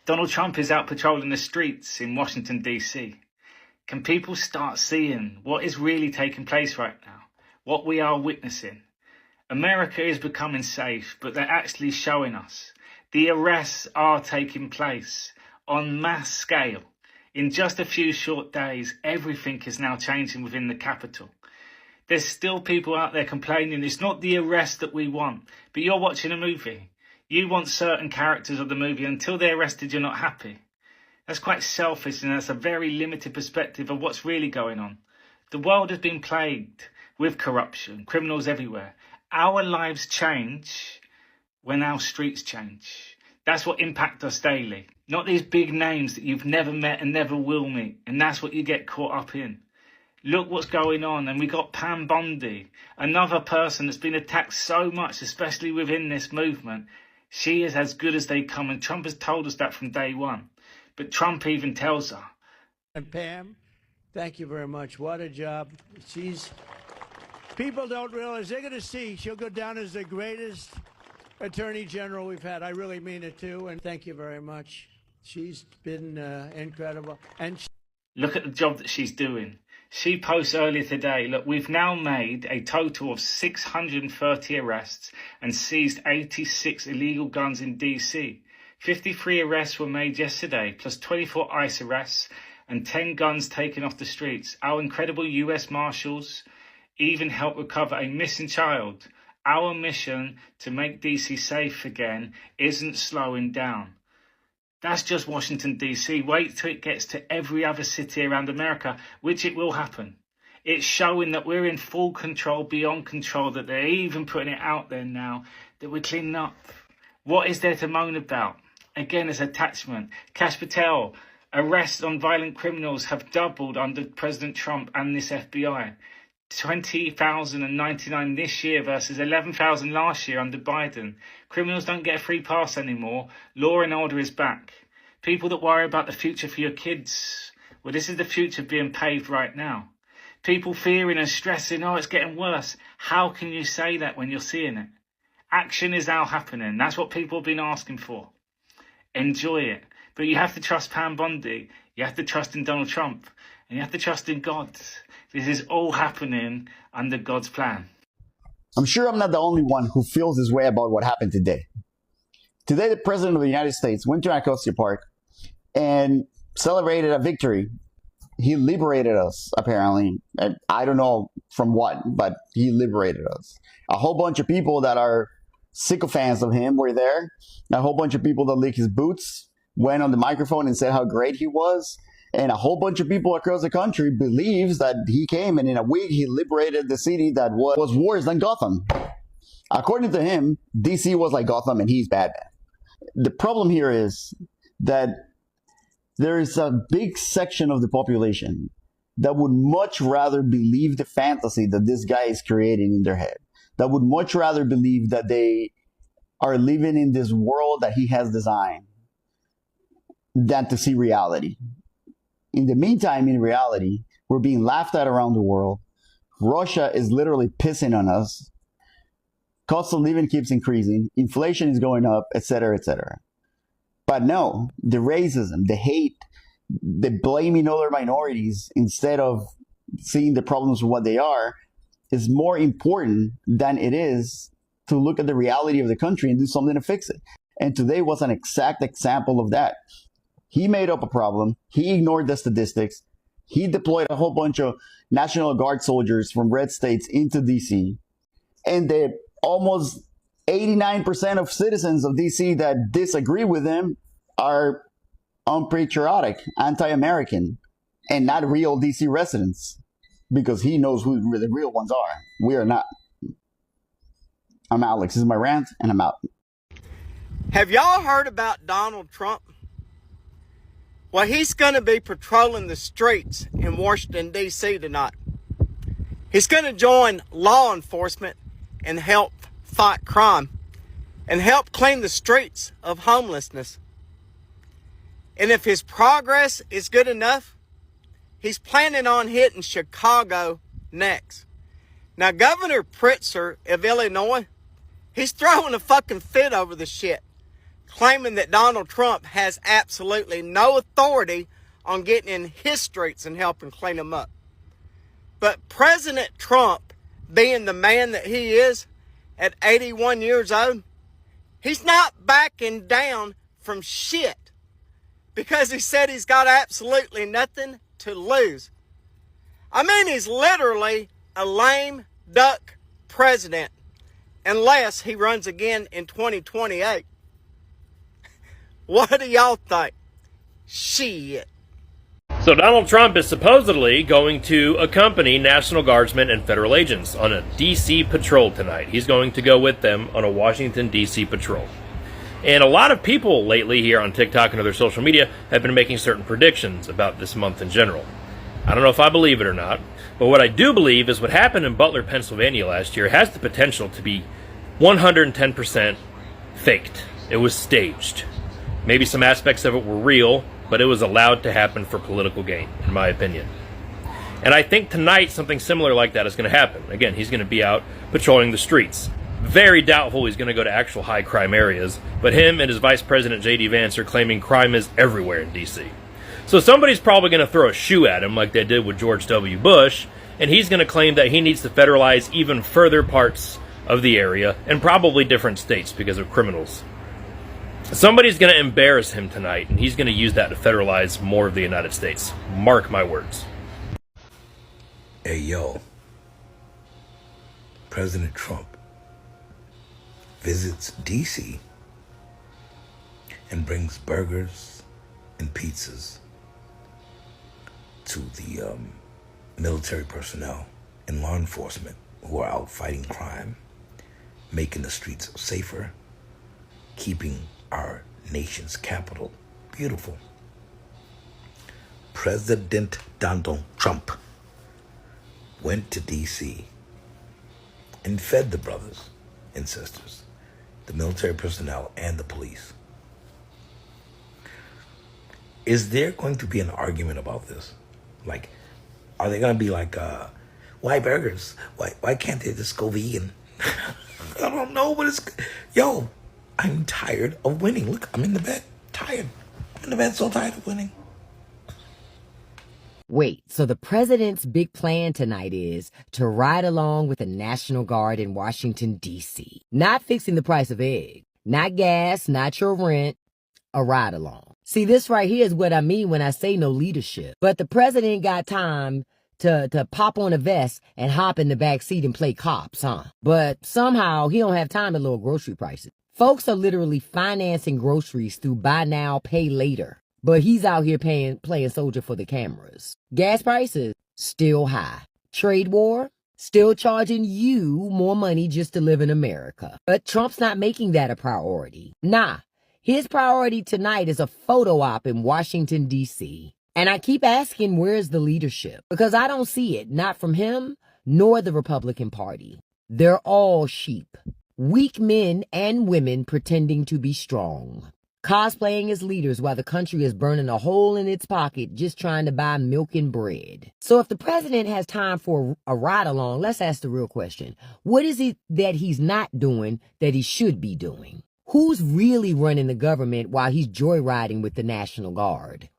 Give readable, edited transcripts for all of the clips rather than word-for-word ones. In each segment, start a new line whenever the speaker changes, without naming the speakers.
Donald Trump is out patrolling the streets in Washington, D.C. Can people start seeing what is really taking place right now? What we are witnessing? America is becoming safe, but they're actually showing us. The arrests are taking place on mass scale. In just a few short days, everything is now changing within the Capitol. There's still people out there complaining it's not the arrest that we want, but you're watching a movie. You want certain characters of the movie. Until they're arrested, you're not happy. That's quite selfish, and that's a very limited perspective of what's really going on. The world has been plagued with corruption, criminals everywhere. Our lives change when our streets change. That's what impacts us daily. Not these big names that you've never met and never will meet. And that's what you get caught up in. Look what's going on. And we got Pam Bondi, another person that's been attacked so much, especially within this movement. She is as good as they come. And Trump has told us that from day one. But Trump even tells her.
And Pam, thank you very much. What a job. People don't realize, they're going to see she'll go down as the greatest attorney general we've had. I really mean it too. And thank you very much. She's been incredible. And
look at the job that she's doing. She posts earlier today, look, we've now made a total of 630 arrests and seized 86 illegal guns in DC. 53 arrests were made yesterday, plus 24 ICE arrests and 10 guns taken off the streets. Our incredible US Marshals even helped recover a missing child. Our mission to make DC safe again isn't slowing down. That's just Washington, D.C. Wait till it gets to every other city around America, which it will happen. It's showing that we're in full control, beyond control, that they're even putting it out there now, that we're cleaning up. What is there to moan about? Again, it's attachment. Kash Patel, arrests on violent criminals have doubled under President Trump and this FBI. 20,099 this year versus 11,000 last year under Biden. Criminals don't get a free pass anymore. Law and order is back. People that worry about the future for your kids, well, this is the future being paved right now. People fearing and stressing, oh, it's getting worse. How can you say that when you're seeing it? Action is now happening. That's what people have been asking for. Enjoy it. But you have to trust Pam Bondi. You have to trust in Donald Trump. And you have to trust in God. This is all happening under God's plan.
I'm sure I'm not the only one who feels this way about what happened today. Today, the President of the United States went to Anacostia Park and celebrated a victory. He liberated us, apparently. And I don't know from what, but he liberated us. A whole bunch of people that are sycophants of him were there. A whole bunch of people that lick his boots went on the microphone and said how great he was. And a whole bunch of people across the country believes that he came and in a week he liberated the city that was worse than Gotham. According to him, DC was like Gotham and he's Batman. The problem here is that there is a big section of the population that would much rather believe the fantasy that this guy is creating in their head. That would much rather believe that they are living in this world that he has designed than to see reality. In the meantime, in reality, we're being laughed at around the world. Russia is literally pissing on us. Cost of living keeps increasing. Inflation is going up, etc., etc. But no, the racism, the hate, the blaming other minorities instead of seeing the problems for what they are is more important than it is to look at the reality of the country and do something to fix it. And today was an exact example of that. He made up a problem. He ignored the statistics. He deployed a whole bunch of National Guard soldiers from red states into DC. And the almost 89% of citizens of DC that disagree with him are unpatriotic, anti-American, and not real DC residents. Because he knows who the real ones are. We are not. I'm Alex. This is my rant, and I'm out.
have y'all heard about Donald Trump? Well, he's going to be patrolling the streets in Washington, D.C. tonight. He's going to join law enforcement and help fight crime and help clean the streets of homelessness. And if his progress is good enough, he's planning on hitting Chicago next. Now, Governor Pritzker of Illinois, he's throwing a fucking fit over the shit. claiming that Donald Trump has absolutely no authority on getting in his streets and helping clean them up. But President Trump, being the man that he is at 81 years old, he's not backing down from shit because he said he's got absolutely nothing to lose. I mean, he's literally a lame duck president unless he runs again in 2028. What do y'all think? Shit.
So Donald Trump is supposedly going to accompany National Guardsmen and federal agents on a D.C. patrol tonight. He's going to go with them on a Washington, D.C. patrol. And a lot of people lately here on TikTok and other social media have been making certain predictions about this month in general. I don't know if I believe it or not, but what I do believe is what happened in Butler, Pennsylvania last year has the potential to be 110% faked. It was staged. Maybe some aspects of it were real, but it was allowed to happen for political gain, in my opinion. And I think tonight something similar like that is going to happen. Again, he's going to be out patrolling the streets. Very doubtful he's going to go to actual high crime areas, but him and his Vice President J.D. Vance are claiming crime is everywhere in D.C. So somebody's probably going to throw a shoe at him like they did with George W. Bush, and he's going to claim that he needs to federalize even further parts of the area, and probably different states because of criminals. Somebody's going to embarrass him tonight, and he's going to use that to federalize more of the United States. Mark my words.
Hey, yo. President Trump visits D.C. and brings burgers and pizzas to the military personnel and law enforcement who are out fighting crime, making the streets safer, keeping our nation's capital beautiful. President Donald Trump went to D.C. and fed the brothers and sisters, the military personnel and the police. Is there going to be an argument about this? Like, are they going to be like, why burgers? Why can't they just go vegan? I don't know, but yo, I'm tired of winning. Look, I'm in the bed, tired. I'm in the bed, so tired of winning.
Wait, so the president's big plan tonight is to ride along with the National Guard in Washington, D.C. Not fixing the price of eggs, not gas, not your rent, a ride along. See, this right here is what I mean when I say no leadership. But the president got time to pop on a vest and hop in the back seat and play cops, huh? But somehow he don't have time to lower grocery prices. Folks are literally financing groceries through buy now, pay later. But he's out here playing soldier for the cameras. Gas prices, still high. Trade war, still charging you more money just to live in America. But Trump's not making that a priority. Nah, his priority tonight is a photo op in Washington, D.C. And I keep asking, where's the leadership? Because I don't see it, not from him, nor the Republican Party. They're all sheep. Weak men and women pretending to be strong. Cosplaying as leaders while the country is burning a hole in its pocket just trying to buy milk and bread. So if the president has time for a ride along, let's ask the real question. What is it that he's not doing that he should be doing? Who's really running the government while he's joyriding with the National Guard?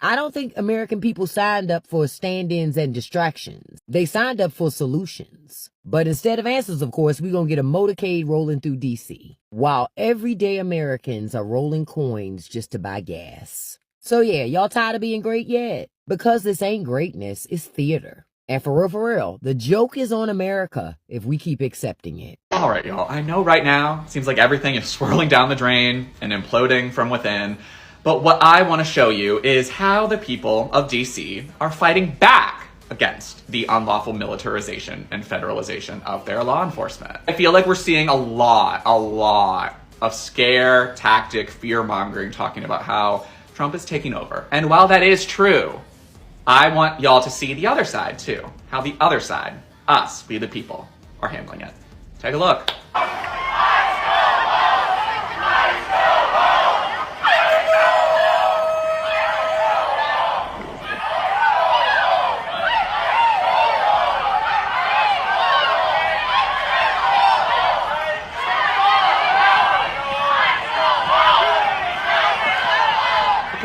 I don't think American people signed up for stand-ins and distractions. They signed up for solutions. But instead of answers, of course, we're going to get a motorcade rolling through D.C. while everyday Americans are rolling coins just to buy gas. So yeah, y'all tired of being great yet? Because this ain't greatness, it's theater. And for real, the joke is on America if we keep accepting it.
All right, y'all. I know right now it seems like everything is swirling down the drain and imploding from within. But what I want to show you is how the people of DC are fighting back against the unlawful militarization and federalization of their law enforcement. I feel like we're seeing a lot of scare tactic, fear-mongering, talking about how Trump is taking over. And while that is true, I want y'all to see the other side too. How the other side, us, we the people, are handling it. Take a look.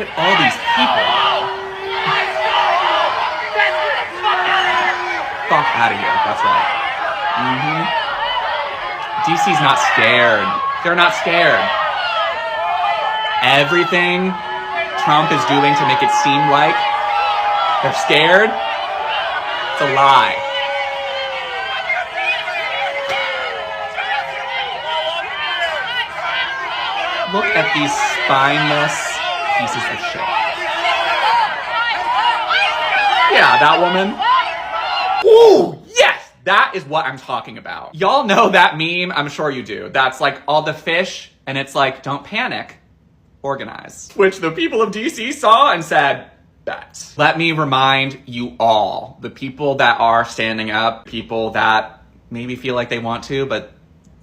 Look at all these people. Fuck out of here. That's right. DC's not scared. They're not scared. Everything Trump is doing to make it seem like they're scared, it's a lie. Look at these spineless pieces of shit. Yeah, that woman. Ooh, yes! That is what I'm talking about. Y'all know that meme? I'm sure you do. That's like all the fish, and it's like, don't panic, organize. Which the people of DC saw and said, bet. Let me remind you all, the people that are standing up, people that maybe feel like they want to, but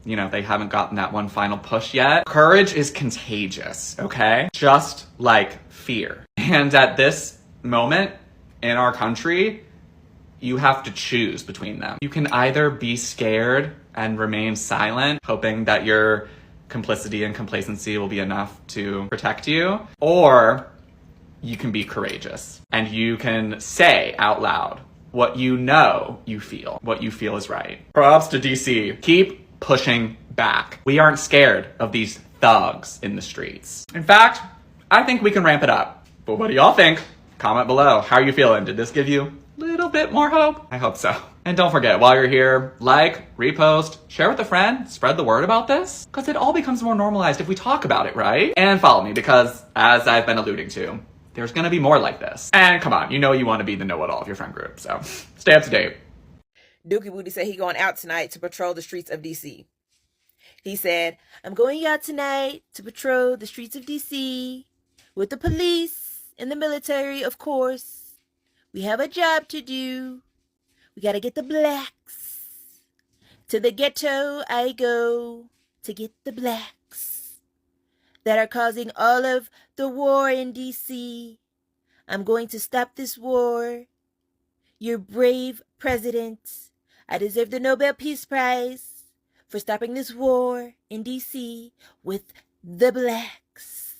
you know, they haven't gotten that one final push yet. Courage is contagious, okay? Just like fear. And at this moment in our country, you have to choose between them. You can either be scared and remain silent, hoping that your complicity and complacency will be enough to protect you, or you can be courageous and you can say out loud what you know you feel, what you feel is right. Props to DC. Keep pushing back. We aren't scared of these thugs in the streets. In fact, I think we can ramp it up. But what do y'all think? Comment below. How are you feeling? Did this give you a little bit more hope? I hope so. And don't forget, while you're here, like, repost, share with a friend, spread the word about this, because it all becomes more normalized if we talk about it, right? And follow me, because as I've been alluding to, there's gonna be more like this. And come on, you know you want to be the know-it-all of your friend group, so stay up to date.
Dookie Booty said he going out tonight to patrol the streets of DC. He said, I'm going out tonight to patrol the streets of DC with the police and the military, of course. We have a job to do. We got to get the blacks. To the ghetto I go to get the blacks that are causing all of the war in DC. I'm going to stop this war. Your brave president. I deserve the Nobel Peace Prize for stopping this war in DC with the blacks.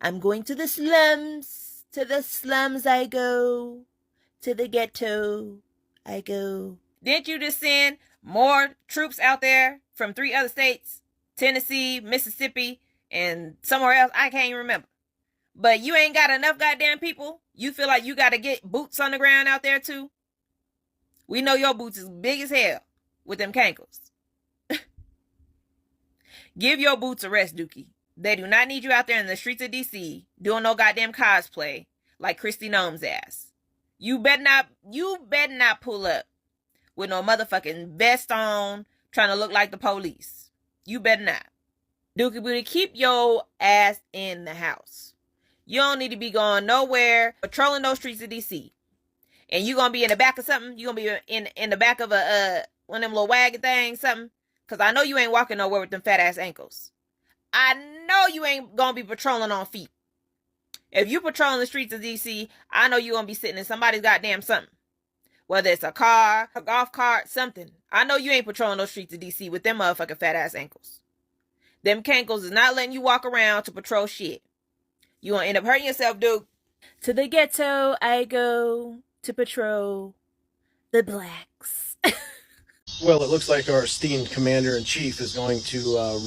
I'm going to the slums. To the slums I go. To the ghetto I go. Didn't you just send more troops out there from 3 other states? Tennessee, Mississippi, and somewhere else I can't even remember. But you ain't got enough goddamn people? You feel like you got to get boots on the ground out there too? We know your boots is big as hell with them cankles. Give your boots a rest, Dookie. They do not need you out there in the streets of DC doing no goddamn cosplay like Kristi Noem's ass. You better not pull up with no motherfucking vest on trying to look like the police. You better not. Dookie Booty, keep your ass in the house. You don't need to be going nowhere patrolling those streets of DC. And you gonna be in the back of something? You gonna be in the back of a one of them little wagon things, something? Because I know you ain't walking nowhere with them fat ass ankles. I know you ain't gonna be patrolling on feet. If you patrolling the streets of DC, I know you gonna be sitting in somebody's goddamn something. Whether it's a car, a golf cart, something. I know you ain't patrolling those streets of DC with them motherfucking fat ass ankles. Them cankles is not letting you walk around to patrol shit. You gonna end up hurting yourself, dude. To the ghetto I go to patrol the blacks.
Well, it looks like our esteemed commander-in-chief is going to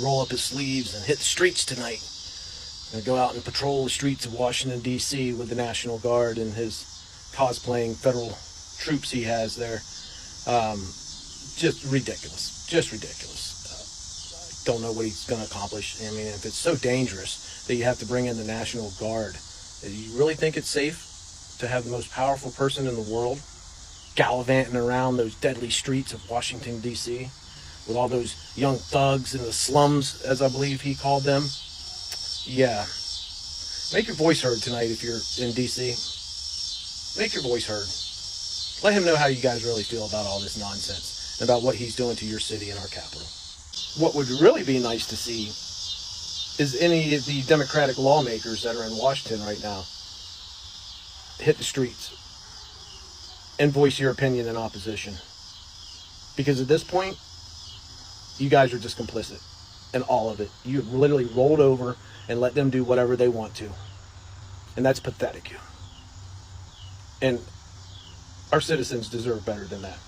roll up his sleeves and hit the streets tonight. Going to go out and patrol the streets of Washington, D.C. with the National Guard and his cosplaying federal troops he has there. Just ridiculous. Just ridiculous. Don't know what he's going to accomplish. I mean, if it's so dangerous that you have to bring in the National Guard, do you really think it's safe to have the most powerful person in the world gallivanting around those deadly streets of Washington, D.C., with all those young thugs in the slums, as I believe he called them? Yeah. Make your voice heard tonight if you're in D.C. Make your voice heard. Let him know how you guys really feel about all this nonsense, and about what he's doing to your city and our capital. What would really be nice to see is any of the Democratic lawmakers that are in Washington right now hit the streets and voice your opinion in opposition. Because at this point, you guys are just complicit in all of it. You literally rolled over and let them do whatever they want to. And that's pathetic. And our citizens deserve better than that.